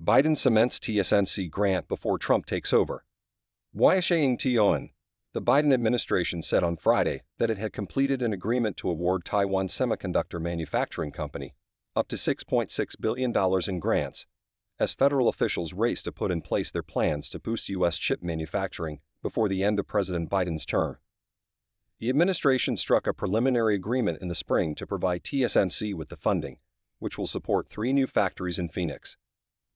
Biden cements TSMC grant before Trump takes over. Weisheng Tion. The Biden administration said on Friday that it had completed an agreement to award Taiwan Semiconductor Manufacturing Company up to $6.6 billion in grants, as federal officials race to put in place their plans to boost U.S. chip manufacturing before the end of President Biden's term. The administration struck a preliminary agreement in the spring to provide TSMC with the funding, which will support 3 new factories in Phoenix.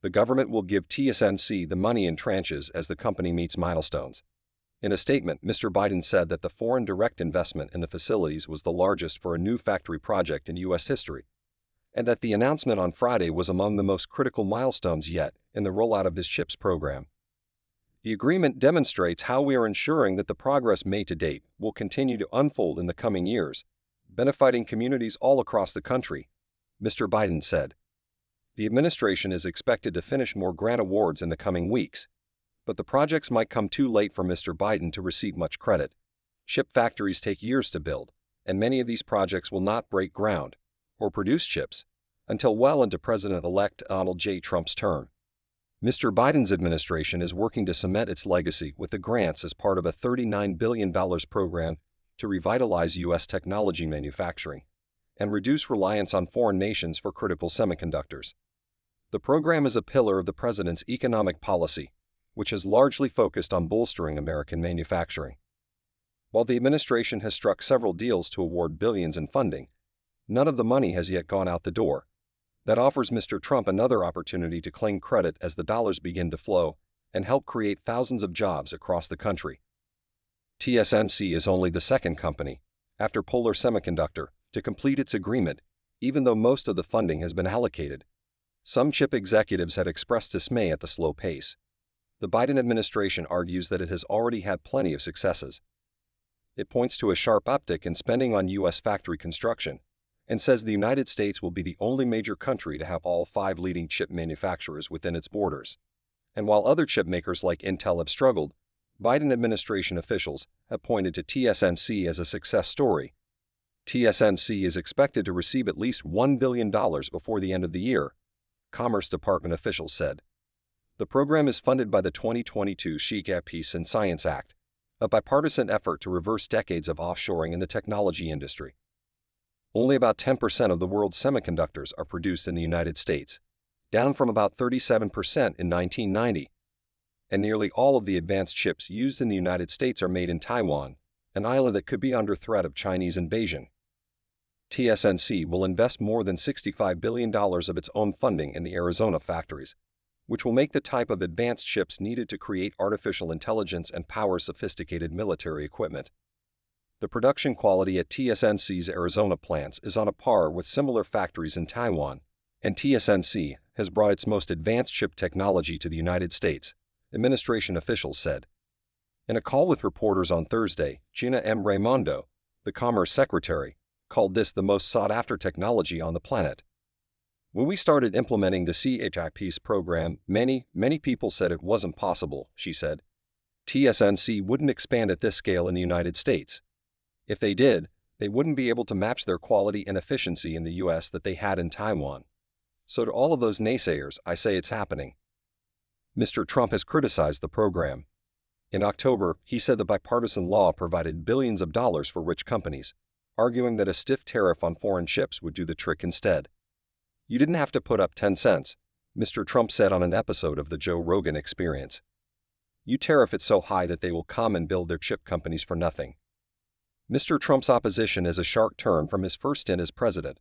The government will give TSMC the money in tranches as the company meets milestones. In a statement, Mr. Biden said that the foreign direct investment in the facilities was the largest for a new factory project in U.S. history, and that the announcement on Friday was among the most critical milestones yet in the rollout of his CHIPS program. The agreement demonstrates how we are ensuring that the progress made to date will continue to unfold in the coming years, benefiting communities all across the country, Mr. Biden said. The administration is expected to finish more grant awards in the coming weeks, but the projects might come too late for Mr. Biden to receive much credit. Chip factories take years to build, and many of these projects will not break ground or produce chips until well into President-elect Donald J. Trump's term. Mr. Biden's administration is working to cement its legacy with the grants as part of a $39 billion program to revitalize U.S. technology manufacturing and reduce reliance on foreign nations for critical semiconductors. The program is a pillar of the president's economic policy, which has largely focused on bolstering American manufacturing. While the administration has struck several deals to award billions in funding, none of the money has yet gone out the door. That offers Mr. Trump another opportunity to claim credit as the dollars begin to flow and help create thousands of jobs across the country. TSMC is only the second company, after Polar Semiconductor, to complete its agreement, even though most of the funding has been allocated. Some chip executives have expressed dismay at the slow pace. The Biden administration argues that it has already had plenty of successes. It points to a sharp uptick in spending on U.S. factory construction and says the United States will be the only major country to have all 5 leading chip manufacturers within its borders. And while other chip makers like Intel have struggled, Biden administration officials have pointed to TSMC as a success story. TSMC is expected to receive at least $1 billion before the end of the year, Commerce Department officials said. The program is funded by the 2022 Chica Peace and Science Act, a bipartisan effort to reverse decades of offshoring in the technology industry. Only about 10% of the world's semiconductors are produced in the United States, down from about 37% in 1990. And nearly all of the advanced chips used in the United States are made in Taiwan, an island that could be under threat of Chinese invasion. TSMC will invest more than $65 billion of its own funding in the Arizona factories, which will make the type of advanced chips needed to create artificial intelligence and power sophisticated military equipment. The production quality at TSMC's Arizona plants is on a par with similar factories in Taiwan, and TSMC has brought its most advanced chip technology to the United States, administration officials said. In a call with reporters on Thursday, Gina M. Raimondo, the Commerce Secretary, called this the most sought-after technology on the planet. When we started implementing the CHIPS program, many people said it wasn't possible, she said. TSMC wouldn't expand at this scale in the United States. If they did, they wouldn't be able to match their quality and efficiency in the U.S. that they had in Taiwan. So to all of those naysayers, I say it's happening. Mr. Trump has criticized the program. In October, he said the bipartisan law provided billions of dollars for rich companies, arguing that a stiff tariff on foreign chips would do the trick instead. You didn't have to put up 10 cents, Mr. Trump said on an episode of the Joe Rogan Experience. You tariff it so high that they will come and build their chip companies for nothing. Mr. Trump's opposition is a sharp turn from his first stint as president,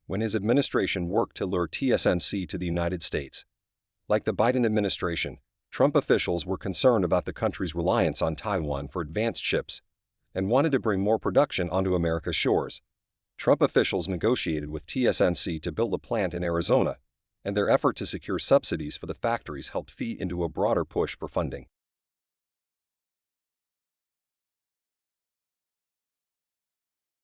when his administration worked to lure TSMC to the United States. Like the Biden administration, Trump officials were concerned about the country's reliance on Taiwan for advanced chips and wanted to bring more production onto America's shores. Trump officials negotiated with TSMC to build a plant in Arizona, and their effort to secure subsidies for the factories helped feed into a broader push for funding.